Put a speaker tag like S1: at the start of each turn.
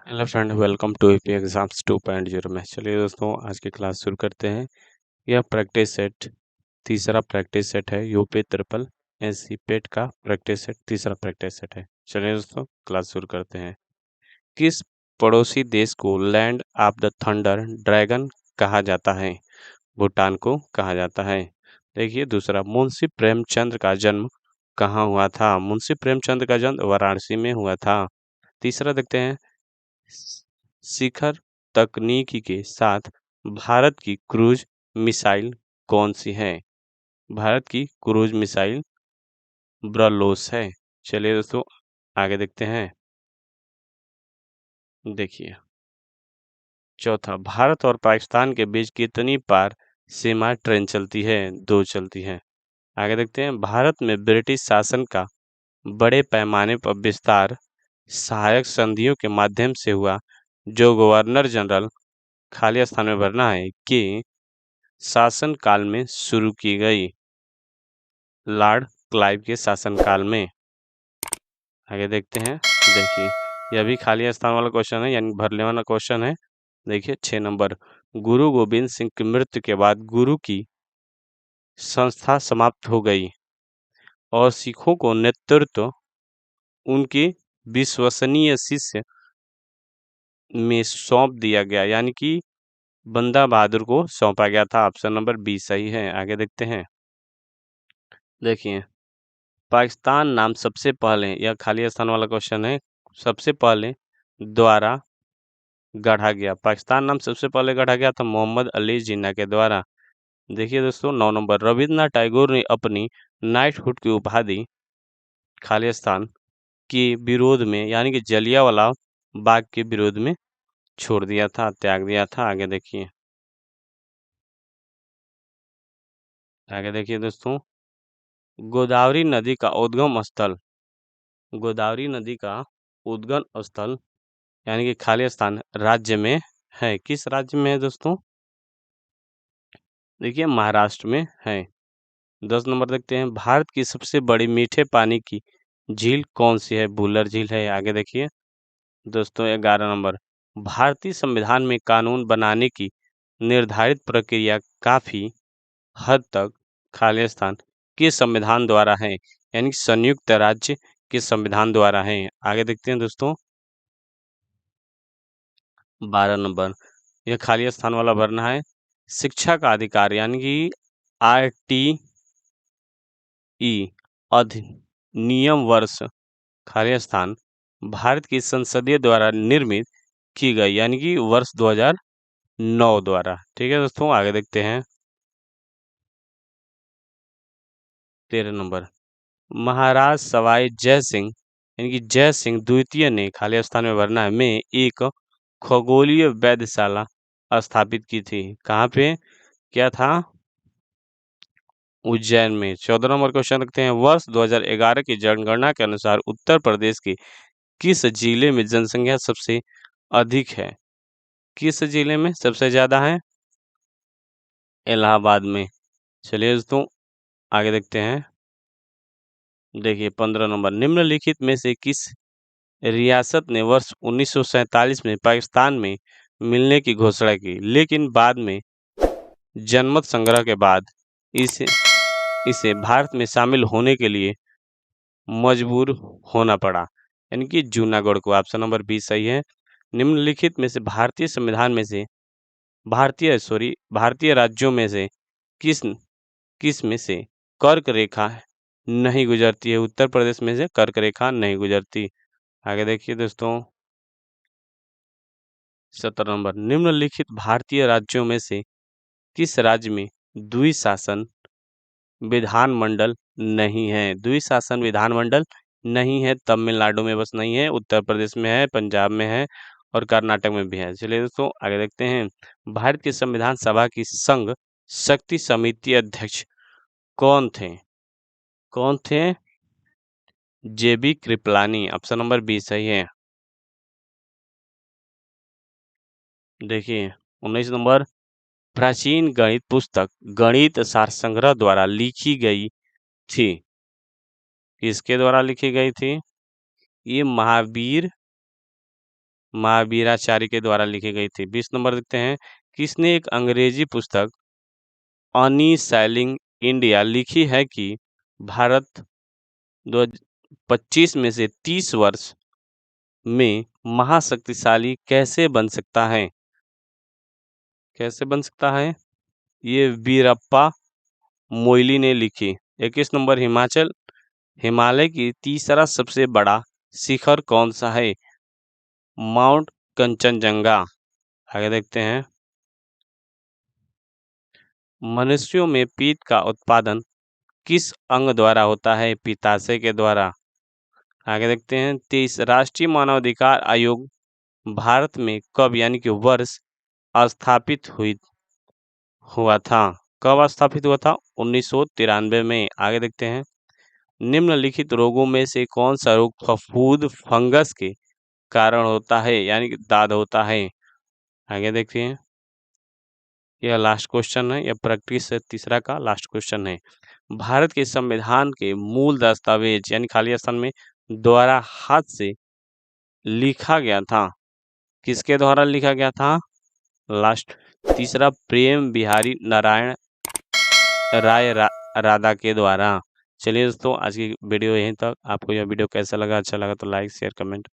S1: Hello friend, welcome to UP exams 2.0 में। चलिए दोस्तों, आज की क्लास शुरू करते हैं। यह प्रैक्टिस सेट तीसरा प्रैक्टिस सेट है। यूपी ट्रिपल एससी पेट का प्रैक्टिस सेट तीसरा प्रैक्टिस सेट है। चलिए दोस्तों, क्लास शुरू करते हैं। किस पड़ोसी देश को land of the thunder dragon कहा जाता है? भूटान को कहा जाता है। देखिए दूसरा, मुंशी प्रेमचंद का जन्म कहाँ हुआ था? मुंशी प्रेमचंद का जन्म वाराणसी में हुआ था। तीसरा देखते हैं, शिखर तकनीकी के साथ भारत की क्रूज मिसाइल कौन सी है? भारत की क्रूज मिसाइल ब्रह्मोस है। चलिए दोस्तों, आगे देखते हैं। देखिए चौथा, भारत और पाकिस्तान के बीच कितनी पार सीमा ट्रेन चलती है? 2 चलती है। आगे देखते हैं, भारत में ब्रिटिश शासन का बड़े पैमाने पर विस्तार सहायक संधियों के माध्यम से हुआ, जो गवर्नर जनरल खाली स्थान में भरना है कि शासन काल में शुरू की गई? लॉर्ड क्लाइव के शासनकाल में। आगे देखते हैं। देखिए, यह भी खाली स्थान वाला क्वेश्चन है, यानी भरने वाला क्वेश्चन है। देखिए 6 नंबर, गुरु गोविंद सिंह की मृत्यु के बाद गुरु की संस्था समाप्त हो गई और सिखों को नेतृत्व उनके विश्वसनीय शिष्य में सौंप दिया गया, यानी कि बंदा बहादुर को सौंपा गया था। ऑप्शन नंबर बी सही है। आगे देखते हैं। देखिए, पाकिस्तान नाम सबसे पहले, यह खाली स्थान वाला क्वेश्चन है, सबसे पहले द्वारा गढ़ा गया। पाकिस्तान नाम सबसे पहले गढ़ा गया था मोहम्मद अली जिन्ना के द्वारा। देखिए दोस्तों 9 नंबर, रविन्द्रनाथ टैगोर ने अपनी नाइटहुड की उपाधि खाली स्थान के विरोध में, यानी कि जलियांवाला बाग के विरोध में छोड़ दिया था, त्याग दिया था। आगे देखिए। आगे देखिए दोस्तों, गोदावरी नदी का उद्गम स्थल, गोदावरी नदी का उद्गम स्थल यानी कि खाली स्थान राज्य में है। किस राज्य में है दोस्तों? देखिए महाराष्ट्र में है। 10 नंबर देखते हैं, भारत की सबसे बड़ी मीठे पानी की झील कौन सी है? बुलर झील है। आगे देखिए दोस्तों 11 नंबर, भारतीय संविधान में कानून बनाने की निर्धारित प्रक्रिया काफी हद तक खाली स्थान के संविधान द्वारा है, यानी कि संयुक्त राज्य के संविधान द्वारा है। आगे देखते हैं दोस्तों 12 नंबर, यह खाली स्थान वाला भरना है। शिक्षा का अधिकार यानी कि RTE अधिनियम वर्ष खाली स्थान भारत की संसदीय द्वारा निर्मित की गई, यानी कि वर्ष 2009 द्वारा। ठीक है दोस्तों, आगे देखते हैं। 13 नंबर, महाराज सवाई जय सिंह यानी कि जय सिंह द्वितीय ने खाली स्थान में भरना है में एक खगोलीय वेधशाला स्थापित की थी। कहाँ पे क्या था? उज्जैन में। 14 नंबर क्वेश्चन रखते हैं, वर्ष 2011 की जनगणना के अनुसार उत्तर प्रदेश के किस जिले में जनसंख्या सबसे अधिक है? किस जिले में सबसे ज्यादा है? इलाहाबाद में। चलिए दोस्तों, आगे देखते हैं। देखिए 15 नंबर, निम्नलिखित में से किस रियासत ने वर्ष 1947 में पाकिस्तान में मिलने की घोषणा की, लेकिन बाद में जनमत संग्रह के बाद इसे इसे भारत में शामिल होने के लिए मजबूर होना पड़ा, यानी कि जूनागढ़ को। ऑप्शन नंबर बी सही है। निम्नलिखित में से भारतीय संविधान में से भारतीय राज्यों में से किस किस में से कर्क रेखा नहीं गुजरती है? उत्तर प्रदेश में से कर्क रेखा नहीं गुजरती। आगे देखिए दोस्तों 17 नंबर, निम्नलिखित भारतीय राज्यों में से किस राज्य में द्विशासन विधानमंडल नहीं है? द्विशासन विधानमंडल नहीं है। तमिलनाडु में बस नहीं है, उत्तर प्रदेश में है, पंजाब में है और कर्नाटक में भी है। चलिए दोस्तों, आगे देखते हैं। भारत की संविधान सभा की संघ शक्ति समिति अध्यक्ष कौन थे? कौन थे? JB Kripalani. Option number B सही है। देखिए 19 नंबर, प्राचीन गणित पुस्तक गणित सार संग्रह द्वारा लिखी गई थी। किसके द्वारा लिखी गई थी? ये महावीर महावीराचार्य के द्वारा लिखी गई थी। 20 नंबर देखते हैं, किसने एक अंग्रेजी पुस्तक ऑनी सैलिंग इंडिया लिखी है कि भारत 2025 में से 30 वर्ष में महाशक्तिशाली कैसे बन सकता है? कैसे बन सकता है? ये वीरप्पा मोइली ने लिखी। 21 नंबर, हिमालय की तीसरा सबसे बड़ा शिखर कौन सा है? माउंट कंचनजंगा। आगे देखते हैं, मनुष्यों में पीत का उत्पादन किस अंग द्वारा होता है? पित्ताशय के द्वारा। आगे देखते हैं, 23, राष्ट्रीय मानवाधिकार आयोग भारत में कब यानी कि वर्ष स्थापित हुआ था? कब स्थापित हुआ था? 1993 में। आगे देखते हैं, निम्नलिखित रोगों में से कौन सा रोग फफूंद फंगस के कारण होता है यानी कि दाद होता है? आगे देखते हैं, यह लास्ट क्वेश्चन है, यह प्रैक्टिस है, तीसरा का लास्ट क्वेश्चन है। भारत के संविधान के मूल दस्तावेज यानी खाली स्थान में द्वारा हाथ से लिखा गया था, किसके द्वारा लिखा गया था? लास्ट तीसरा, प्रेम बिहारी नारायण राय राधा के द्वारा। चलिए दोस्तों, आज की वीडियो यहीं तक। आपको यह वीडियो कैसा लगा? अच्छा लगा तो लाइक शेयर कमेंट